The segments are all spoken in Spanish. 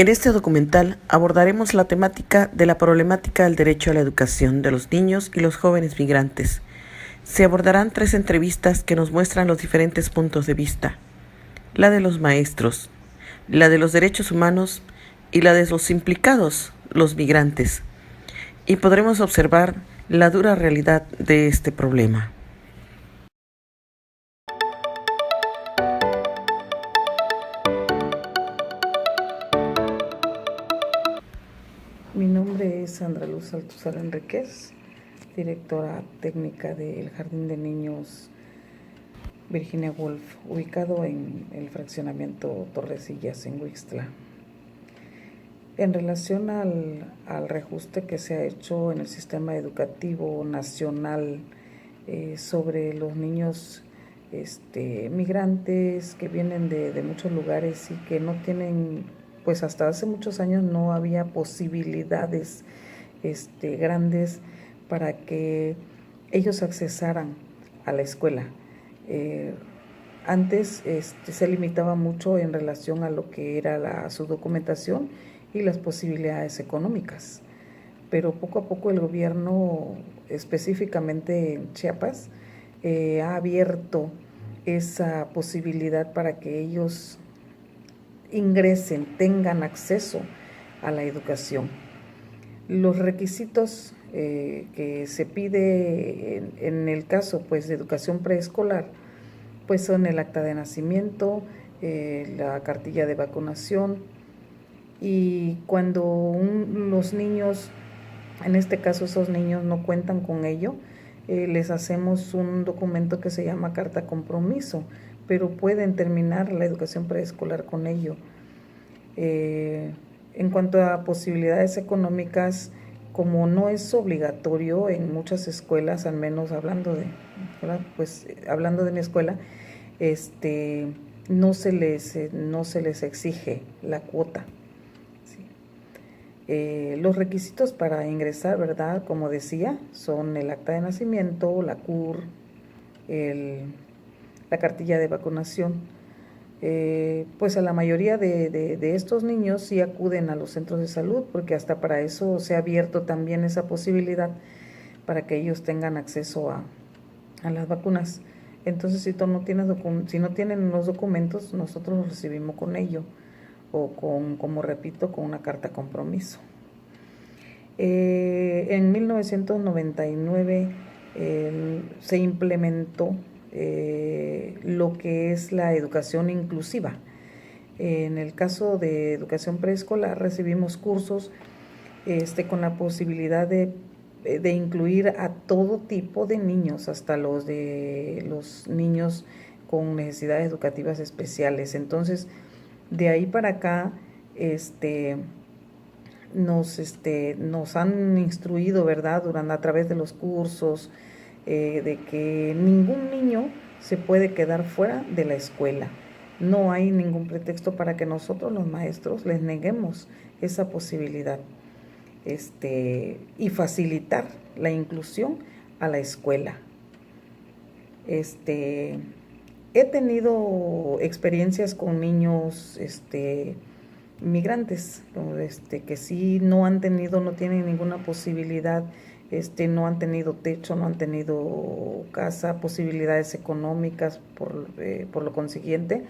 En este documental abordaremos la temática de la problemática del derecho a la educación de los niños y los jóvenes migrantes. Se abordarán 3 entrevistas que nos muestran los diferentes puntos de vista: la de los maestros, la de los derechos humanos y la de los implicados, los migrantes. Y podremos observar la dura realidad de este problema. Mi nombre es Sandra Luz Altuzar Enríquez, directora técnica del Jardín de Niños Virginia Woolf, ubicado en el fraccionamiento Torrecillas, en Huixtla. En relación al reajuste que se ha hecho en el sistema educativo nacional sobre los niños migrantes que vienen de muchos lugares y que no tienen, pues hasta hace muchos años no había posibilidades grandes para que ellos accesaran a la escuela. Antes se limitaba mucho en relación a lo que era su documentación y las posibilidades económicas, pero poco a poco el gobierno, específicamente en Chiapas, ha abierto esa posibilidad para que ellos ingresen, tengan acceso a la educación. Los requisitos que se pide en el caso pues de educación preescolar pues son el acta de nacimiento, la cartilla de vacunación, y cuando los niños, en este caso esos niños no cuentan con ello, les hacemos un documento que se llama carta compromiso, pero pueden terminar la educación preescolar con ello. En cuanto a posibilidades económicas, como no es obligatorio en muchas escuelas, al menos hablando de mi escuela, no se les exige la cuota. Los requisitos para ingresar, ¿verdad? Como decía, son el acta de nacimiento, la CUR, la cartilla de vacunación. Pues a la mayoría de estos niños sí acuden a los centros de salud, porque hasta para eso se ha abierto también esa posibilidad para que ellos tengan acceso a las vacunas. Entonces, si no tienen los documentos, nosotros los recibimos con ello, o como repito, con una carta compromiso. En 1999 se implementó lo que es la educación inclusiva. En el caso de educación preescolar recibimos cursos con la posibilidad de incluir a todo tipo de niños, hasta los niños con necesidades educativas especiales. Entonces, de ahí para acá, nos han instruido, ¿verdad?, a través de los cursos, de que ningún niño se puede quedar fuera de la escuela. No hay ningún pretexto para que nosotros, los maestros, les neguemos esa posibilidad, y facilitar la inclusión a la escuela. He tenido experiencias con niños migrantes, que sí no tienen ninguna posibilidad, no han tenido techo, no han tenido casa, posibilidades económicas por lo consiguiente.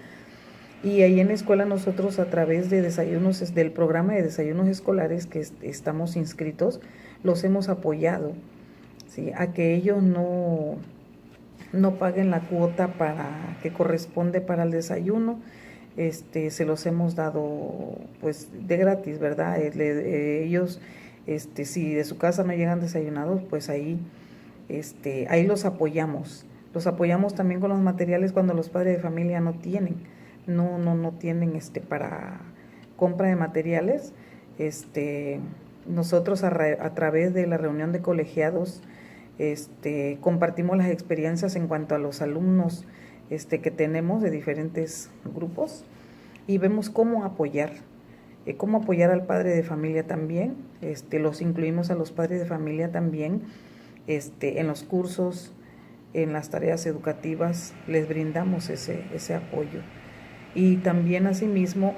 Y ahí en la escuela nosotros, a través de desayunos, del programa de desayunos escolares que estamos inscritos, los hemos apoyado, ¿sí?, a que ellos no paguen la cuota que corresponde para el desayuno. Se los hemos dado pues de gratis, ¿verdad? Ellos, si de su casa no llegan desayunados, pues ahí los apoyamos. Los apoyamos también con los materiales cuando los padres de familia no tienen para compra de materiales. Nosotros a través de la reunión de colegiados compartimos las experiencias en cuanto a los alumnos que tenemos de diferentes grupos, y vemos cómo apoyar al padre de familia también. Los incluimos a los padres de familia también en los cursos, en las tareas educativas, les brindamos ese apoyo. Y también asimismo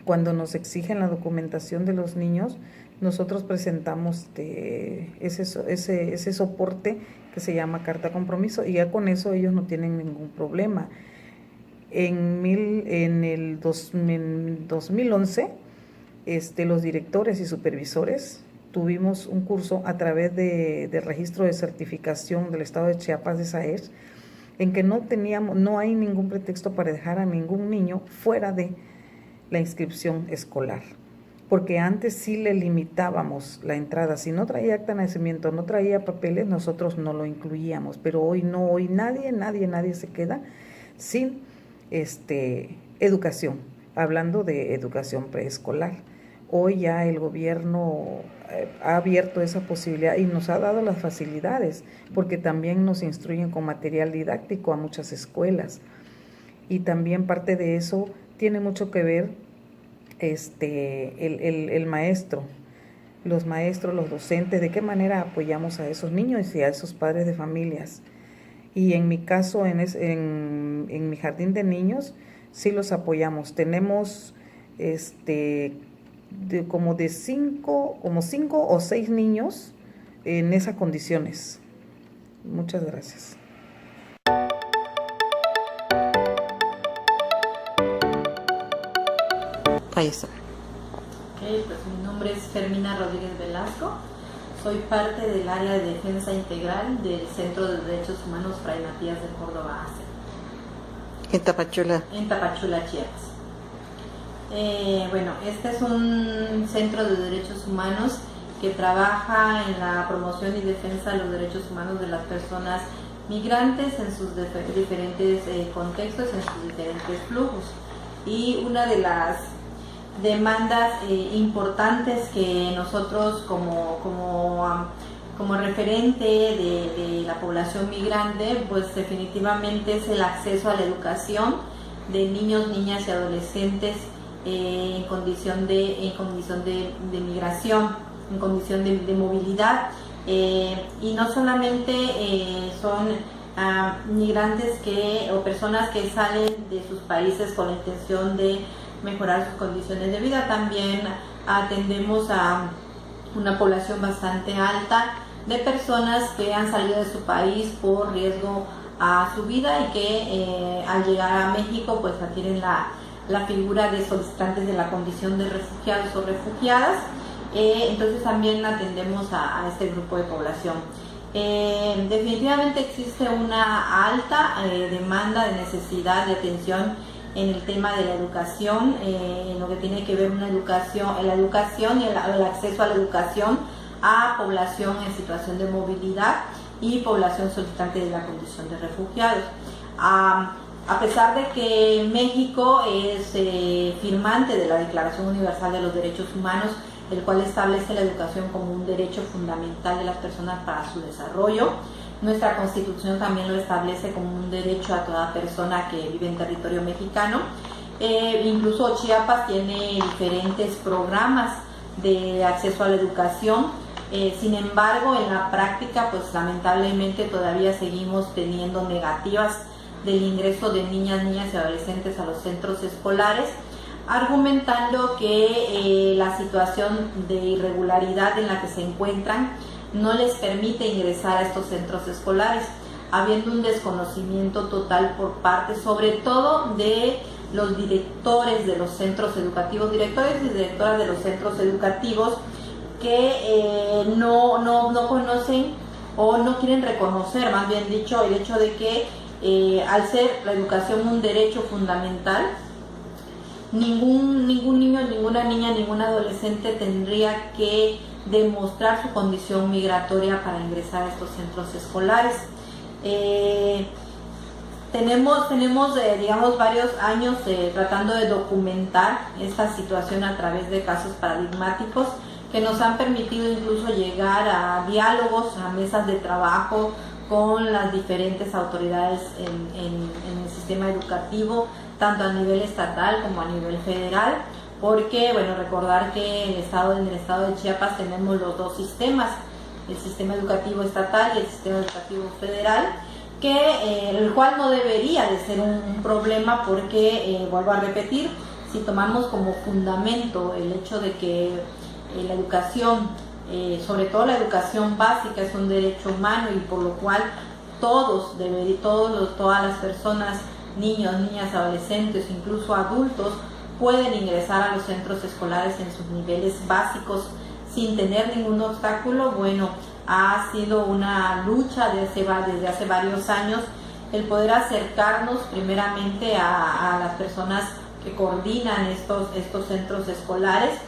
Cuando nos exigen la documentación de los niños, nosotros presentamos ese soporte que se llama carta compromiso, y ya con eso ellos no tienen ningún problema. En el 2011, los directores y supervisores tuvimos un curso a través del registro de certificación del estado de Chiapas de SAES, en que no hay ningún pretexto para dejar a ningún niño fuera de la inscripción escolar, porque antes sí le limitábamos la entrada. Si no traía acta de nacimiento, no traía papeles, nosotros no lo incluíamos, pero hoy no, hoy nadie se queda sin educación, hablando de educación preescolar. Hoy ya el gobierno ha abierto esa posibilidad y nos ha dado las facilidades, porque también nos instruyen con material didáctico a muchas escuelas, y también parte de eso tiene mucho que ver el maestro, los maestros, los docentes, de qué manera apoyamos a esos niños y a esos padres de familias. Y en mi caso, en mi jardín de niños, sí los apoyamos. Tenemos como 5 o 6 niños en esas condiciones. Muchas gracias. Ahí está. Okay, pues mi nombre es Fermina Rodríguez Velasco. Soy parte del área de defensa integral del Centro de Derechos Humanos Fray Matías de Córdoba ACE. En Tapachula. En Tapachula, Chiapas. Bueno, este es un centro de derechos humanos que trabaja en la promoción y defensa de los derechos humanos de las personas migrantes en sus diferentes contextos, en sus diferentes flujos. Y una de las demandas importantes que nosotros como referente de la población migrante, pues definitivamente es el acceso a la educación de niños, niñas y adolescentes en condición de migración, en condición de movilidad, y no solamente son migrantes o personas que salen de sus países con la intención de mejorar sus condiciones de vida. También atendemos a una población bastante alta de personas que han salido de su país por riesgo a su vida y que al llegar a México pues adquieren la figura de solicitantes de la condición de refugiados o refugiadas. Entonces también atendemos a este grupo de población. Definitivamente existe una alta demanda de necesidad de atención en el tema de la educación, en lo que tiene que ver la educación y el acceso a la educación a población en situación de movilidad y población solicitante de la condición de refugiados. A pesar de que México es firmante de la Declaración Universal de los Derechos Humanos, el cual establece la educación como un derecho fundamental de las personas para su desarrollo, nuestra Constitución también lo establece como un derecho a toda persona que vive en territorio mexicano. Incluso Chiapas tiene diferentes programas de acceso a la educación. Sin embargo, en la práctica, pues lamentablemente todavía seguimos teniendo negativas del ingreso de niñas y adolescentes a los centros escolares, argumentando que la situación de irregularidad en la que se encuentran no les permite ingresar a estos centros escolares, habiendo un desconocimiento total por parte, sobre todo de los directores de los centros educativos, directores y directoras de los centros educativos, que no conocen o no quieren reconocer, más bien dicho, el hecho de que al ser la educación un derecho fundamental, ningún niño, ninguna niña, ningún adolescente tendría que demostrar su condición migratoria para ingresar a estos centros escolares. Tenemos digamos, varios años tratando de documentar esta situación a través de casos paradigmáticos que nos han permitido incluso llegar a diálogos, a mesas de trabajo con las diferentes autoridades en el sistema educativo, tanto a nivel estatal como a nivel federal, porque, bueno, recordar que en el estado de Chiapas tenemos los dos sistemas, el sistema educativo estatal y el sistema educativo federal, el cual no debería de ser un problema porque, vuelvo a repetir, si tomamos como fundamento el hecho de que la educación, sobre todo la educación básica, es un derecho humano y por lo cual todas las personas, niños, niñas, adolescentes, incluso adultos, pueden ingresar a los centros escolares en sus niveles básicos sin tener ningún obstáculo. Bueno, ha sido una lucha desde hace varios años el poder acercarnos primeramente a las personas que coordinan estos centros escolares.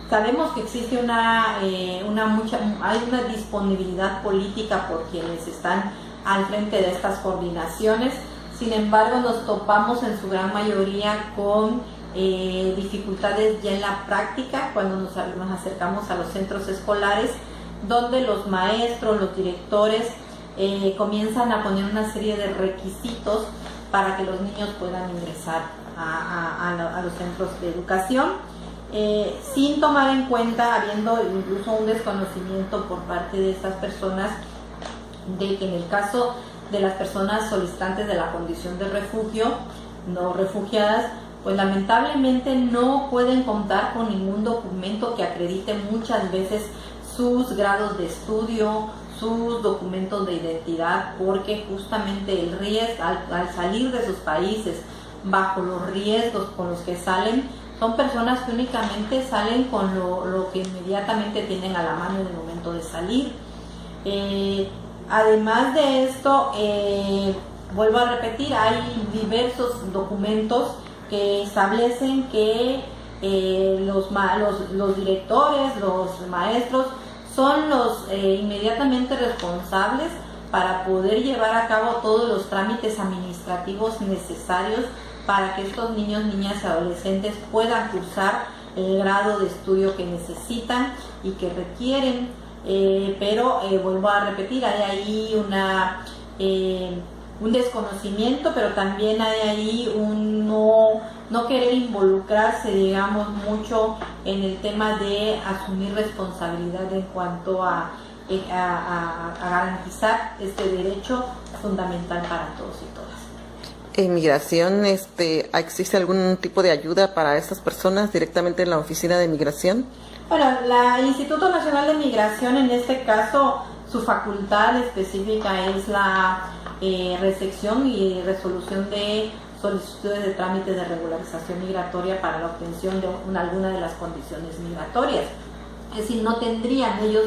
Sabemos que existe hay una disponibilidad política por quienes están al frente de estas coordinaciones. Sin embargo, nos topamos en su gran mayoría con dificultades ya en la práctica cuando nos acercamos a los centros escolares, donde los maestros, los directores comienzan a poner una serie de requisitos para que los niños puedan ingresar a los centros de educación, sin tomar en cuenta, habiendo incluso un desconocimiento por parte de estas personas de que en el caso de las personas solicitantes de la condición de refugio, no refugiadas, pues lamentablemente no pueden contar con ningún documento que acredite muchas veces sus grados de estudio, sus documentos de identidad, porque justamente el riesgo, al salir de sus países bajo los riesgos con los que salen, son personas que únicamente salen con lo que inmediatamente tienen a la mano en el momento de salir. Además de esto, vuelvo a repetir, hay diversos documentos que establecen que los directores, los maestros, son los inmediatamente responsables para poder llevar a cabo todos los trámites administrativos necesarios para que estos niños, niñas y adolescentes puedan cursar el grado de estudio que necesitan y que requieren. Pero vuelvo a repetir, hay ahí un desconocimiento, pero también hay ahí un no querer involucrarse, digamos, mucho en el tema de asumir responsabilidad en cuanto a garantizar este derecho fundamental para todos y todas. ¿En migración existe algún tipo de ayuda para estas personas directamente en la oficina de migración? Bueno, el Instituto Nacional de Migración, en este caso, su facultad específica es la recepción y resolución de solicitudes de trámites de regularización migratoria para la obtención de alguna de las condiciones migratorias. Es decir, no tendrían ellos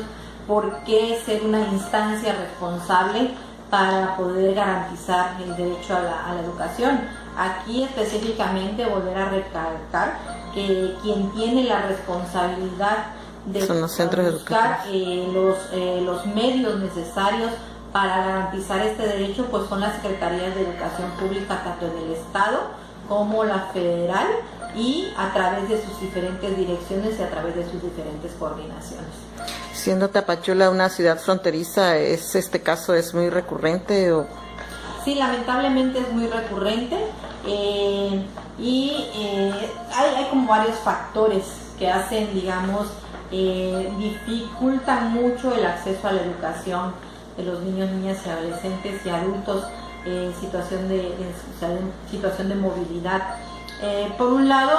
por qué ser una instancia responsable para poder garantizar el derecho a la educación. Aquí específicamente volver a recalcar que quien tiene la responsabilidad de son los centros buscar los medios necesarios para garantizar este derecho, pues son las Secretarías de Educación Pública, tanto en el Estado como la federal, y a través de sus diferentes direcciones y a través de sus diferentes coordinaciones. Siendo Tapachula una ciudad fronteriza, ¿este caso es muy recurrente? Sí, lamentablemente es muy recurrente, hay como varios factores que hacen, digamos, dificultan mucho el acceso a la educación de los niños, niñas y adolescentes y adultos en situación de movilidad. Por un lado,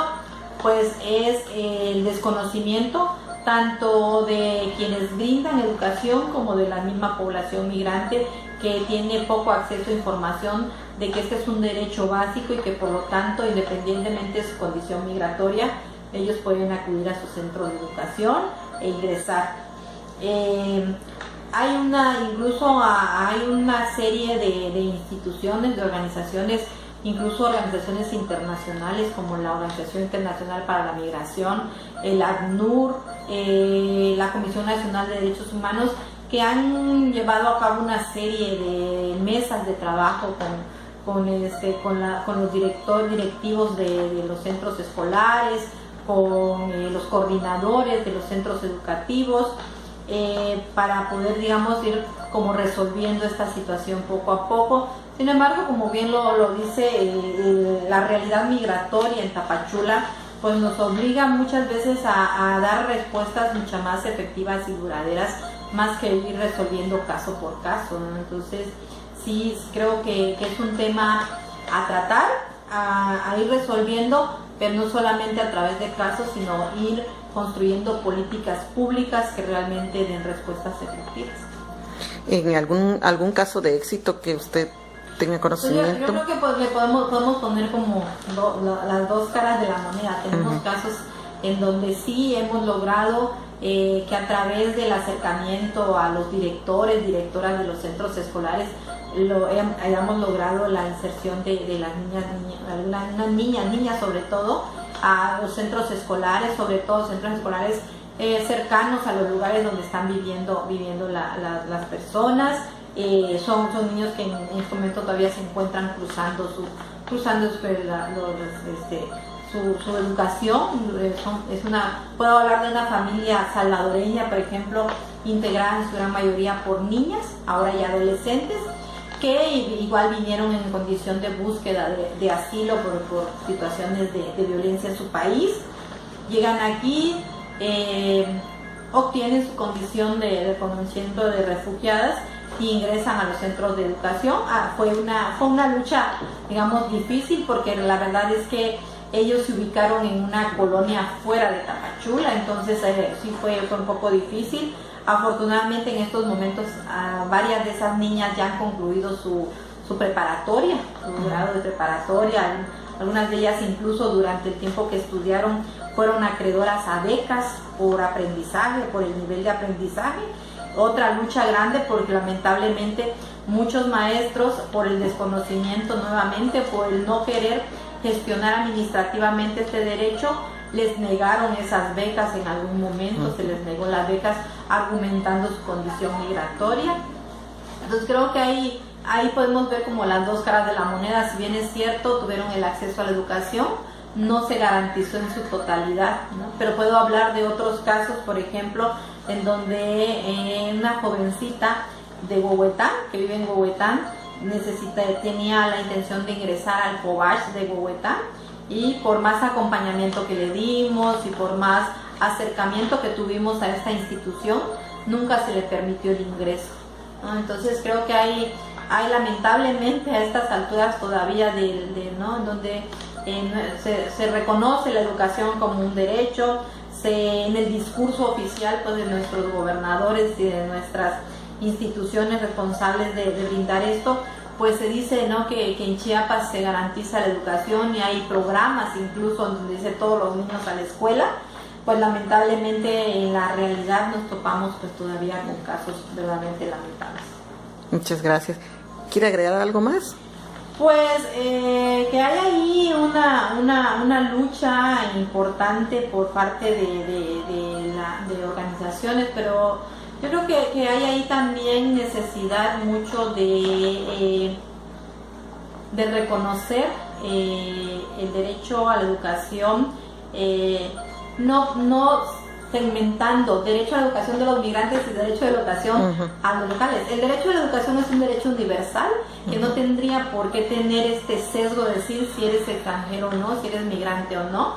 pues es el desconocimiento tanto de quienes brindan educación como de la misma población migrante, que tiene poco acceso a información de que este es un derecho básico y que por lo tanto, independientemente de su condición migratoria, ellos pueden acudir a su centro de educación e ingresar. Hay una serie de instituciones, de organizaciones, incluso organizaciones internacionales como la Organización Internacional para la Migración, el ACNUR, la Comisión Nacional de Derechos Humanos, que han llevado a cabo una serie de mesas de trabajo con los directivos de los centros escolares, con los coordinadores de los centros educativos, para poder, digamos, ir como resolviendo esta situación poco a poco. Sin embargo, como bien lo dice, la realidad migratoria en Tapachula pues nos obliga muchas veces a dar respuestas mucho más efectivas y duraderas, más que ir resolviendo caso por caso, ¿no? Entonces sí creo que es un tema a tratar, a ir resolviendo, pero no solamente a través de casos, sino ir construyendo políticas públicas que realmente den respuestas efectivas. ¿En algún caso de éxito que usted tenga conocimiento? Yo creo que pues, le podemos poner como las dos caras de la moneda. Tenemos casos en donde sí hemos logrado que a través del acercamiento a los directores, directoras de los centros escolares, hayamos logrado la inserción de las niñas sobre todo, a los centros escolares, sobre todo centros escolares cercanos a los lugares donde están viviendo las personas. Son niños que en este momento todavía se encuentran cruzando su educación. Puedo hablar de una familia salvadoreña, por ejemplo, integrada en su gran mayoría por niñas, ahora ya adolescentes, que igual vinieron en condición de búsqueda de asilo por situaciones de violencia en su país. Llegan aquí, obtienen su condición de reconocimiento de refugiadas y ingresan a los centros de educación. Fue una lucha, digamos, difícil, porque la verdad es que ellos se ubicaron en una colonia fuera de Tapachula, entonces sí fue un poco difícil. Afortunadamente en estos momentos varias de esas niñas ya han concluido su preparatoria, su grado de preparatoria. Algunas de ellas incluso durante el tiempo que estudiaron fueron acreedoras a becas por aprendizaje, por el nivel de aprendizaje. Otra lucha grande porque lamentablemente muchos maestros, por el desconocimiento nuevamente, por el no querer gestionar administrativamente este derecho, les negaron esas becas en algún momento, se les negó las becas argumentando su condición migratoria. Entonces creo que ahí podemos ver como las dos caras de la moneda. Si bien es cierto, tuvieron el acceso a la educación, no se garantizó en su totalidad, ¿no? Pero puedo hablar de otros casos, por ejemplo, en donde una jovencita de Huehuetán, que vive en Huehuetán, tenía la intención de ingresar al COBACH de Huehuetán, y por más acompañamiento que le dimos y por más acercamiento que tuvimos a esta institución, nunca se le permitió el ingreso, ¿no? Entonces creo que hay lamentablemente a estas alturas todavía ¿no? donde se reconoce la educación como un derecho, en el discurso oficial pues, de nuestros gobernadores y de nuestras instituciones responsables de brindar esto, pues se dice, ¿no? que en Chiapas se garantiza la educación y hay programas incluso donde dice todos los niños a la escuela. Pues lamentablemente en la realidad nos topamos pues todavía con casos verdaderamente lamentables. Muchas gracias. ¿Quiere agregar algo más? Pues que hay ahí una lucha importante por parte de organizaciones, pero yo creo que hay ahí también necesidad mucho de reconocer el derecho a la educación, no segmentando derecho a la educación de los migrantes y derecho a la educación a los locales. El derecho a la educación es un derecho universal que no tendría por qué tener este sesgo de decir si eres extranjero o no, si eres migrante o no,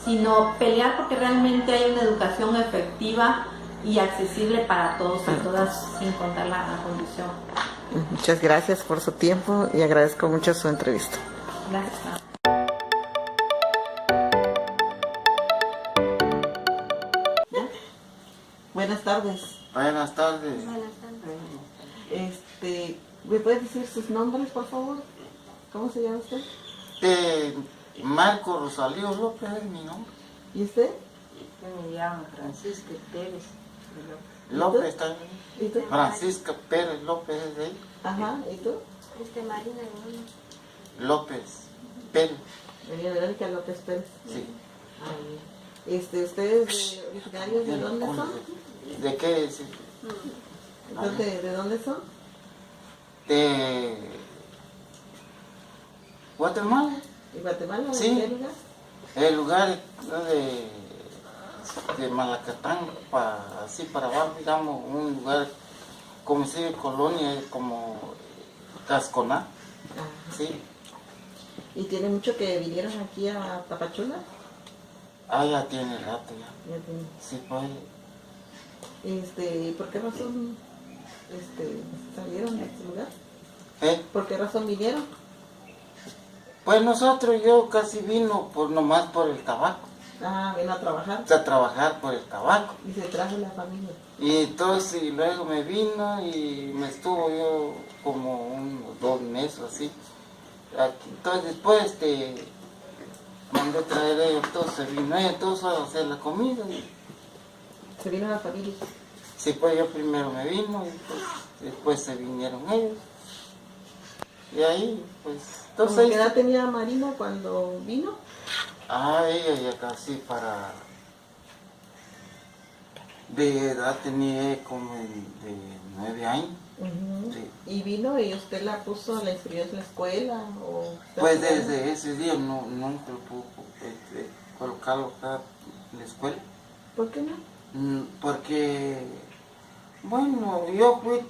sino pelear porque realmente hay una educación efectiva y accesible para todos y todas, sin contar la condición. Muchas gracias por su tiempo y agradezco mucho su entrevista. Gracias. Buenas tardes. Buenas tardes. ¿Me puede decir sus nombres, por favor? ¿Cómo se llama usted? Marco Rosalío López es mi nombre. ¿Y usted? Yo me llamo Francisca Pérez López también. ¿Y tú? Francisca Pérez López es de ahí. Ajá, ¿y tú? Marina López Pérez. Verónica López Pérez. Sí. ¿Ustedes originarios de dónde son? ¿De qué es? ¿De dónde son? De Guatemala. ¿De Guatemala? Sí. ¿De qué lugar? El lugar de Malacatán, así para abajo, digamos, un lugar como si de colonia, como Casconá. Ajá. Sí. ¿Y tiene mucho que vinieron aquí a Tapachula? Ya tiene rato ya. Ya tiene. Sí, pues. ¿Por qué razón salieron de este lugar? ¿Eh? ¿Por qué razón vinieron? Pues nosotros, yo casi vino nomás por el tabaco. Ah, vino a trabajar. O sea, trabajar por el tabaco. Y se trajo la familia. Y entonces, y luego me vino y me estuvo yo como unos 2 meses así. Aquí. Entonces después mandé traer ellos, entonces vino ella, entonces a hacer la comida. Y, Se vino la familia. sí, pues yo primero me vino y pues, después se vinieron ellos. Y ahí, pues, entonces... ¿Qué edad tenía Marina cuando vino? Ella ya casi de edad tenía como de 9 años. Sí. ¿Y vino y usted la inscribió en la escuela? Pues desde ese día nunca lo pudo colocarlo acá en la escuela. ¿Por qué no? Porque, bueno, yo fui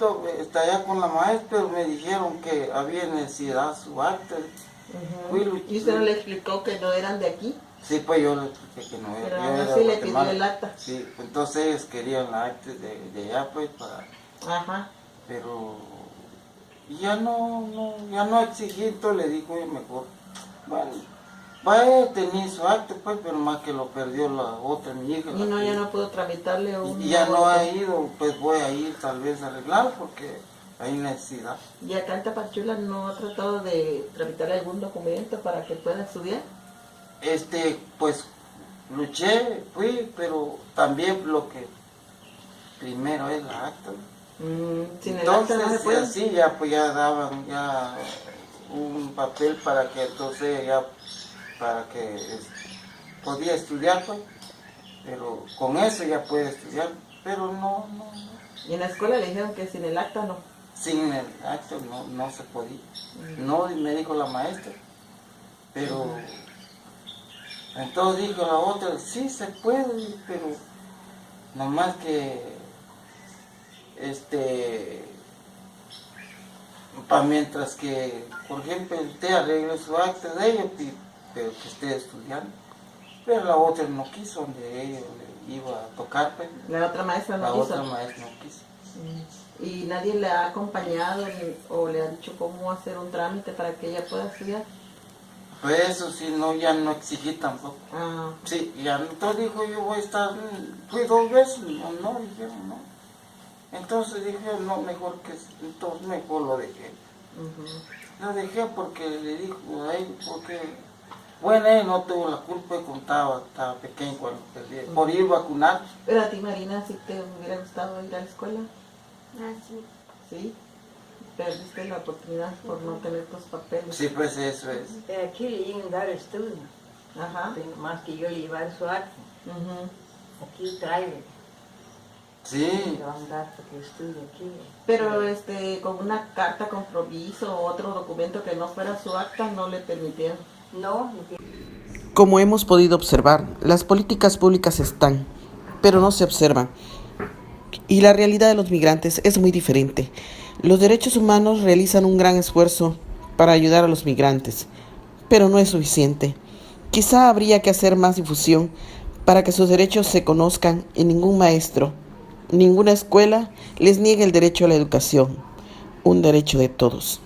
hasta allá con la maestra, pero me dijeron que había necesidad de su acta. ¿Y usted no le explicó que no eran de aquí? Sí, pues yo le expliqué que no era. Pero Yo aún era así de le pidió Guatemala. el acta. Sí, entonces ellos querían la acta de allá, pues, para... Ajá. Pero ya no exigí, entonces le digo, mejor, bueno, vaya, tenía su acta, pues, pero más que lo perdió la otra, mi hija. Y no, ya no puedo tramitarle un... Y ya no ha ido, pues voy a ir tal vez a arreglar porque hay necesidad. ¿Y acá en Tapachula no ha tratado de tramitarle algún documento para que pueda estudiar? Pues luché, fui, pero también lo que primero es la acta. Sin el Entonces, acta no se puede. así ya pues ya daban ya un papel para que entonces ya podía estudiar, pues, pero con eso ya puede estudiar, pero no. Y en la escuela le dijeron que sin el acta no. Sin el acto no se podía. No, me dijo la maestra, pero entonces dijo la otra, sí se puede, pero nomás que mientras que, por ejemplo, usted arregle su acta de ella, pero que esté estudiando. Pero la otra no quiso, donde ella le iba a tocar, pues. La otra maestra no La quiso. otra maestra no quiso. ¿Y nadie le ha acompañado o le ha dicho cómo hacer un trámite para que ella pueda estudiar? Pues eso sí, no, ya no exigí tampoco. Ah. Sí, ya entonces dijo, yo voy a estar, fui 2 veces, no, dijeron, no. Entonces dije, no, entonces mejor lo dejé. Lo dejé porque le dijo a él, porque, bueno, él no tuvo la culpa, estaba pequeño cuando perdí, por ir a vacunar. Pero a ti, Marina, ¿sí te hubiera gustado ir a la escuela? Ah, sí. ¿Sí? Perdiste la oportunidad por no tener tus papeles. Sí, pues eso es. Pero aquí le iban a dar estudio, Ajá. pero más que yo llevar su acta. Aquí trae, Sí, le van a dar para que estudie aquí. Pero con una carta compromiso o otro documento que no fuera su acta no le permitieron. No, Como hemos podido observar, las políticas públicas están, pero no se observan. Y la realidad de los migrantes es muy diferente. Los derechos humanos realizan un gran esfuerzo para ayudar a los migrantes, pero no es suficiente. Quizá habría que hacer más difusión para que sus derechos se conozcan y ningún maestro, ninguna escuela les niegue el derecho a la educación, un derecho de todos.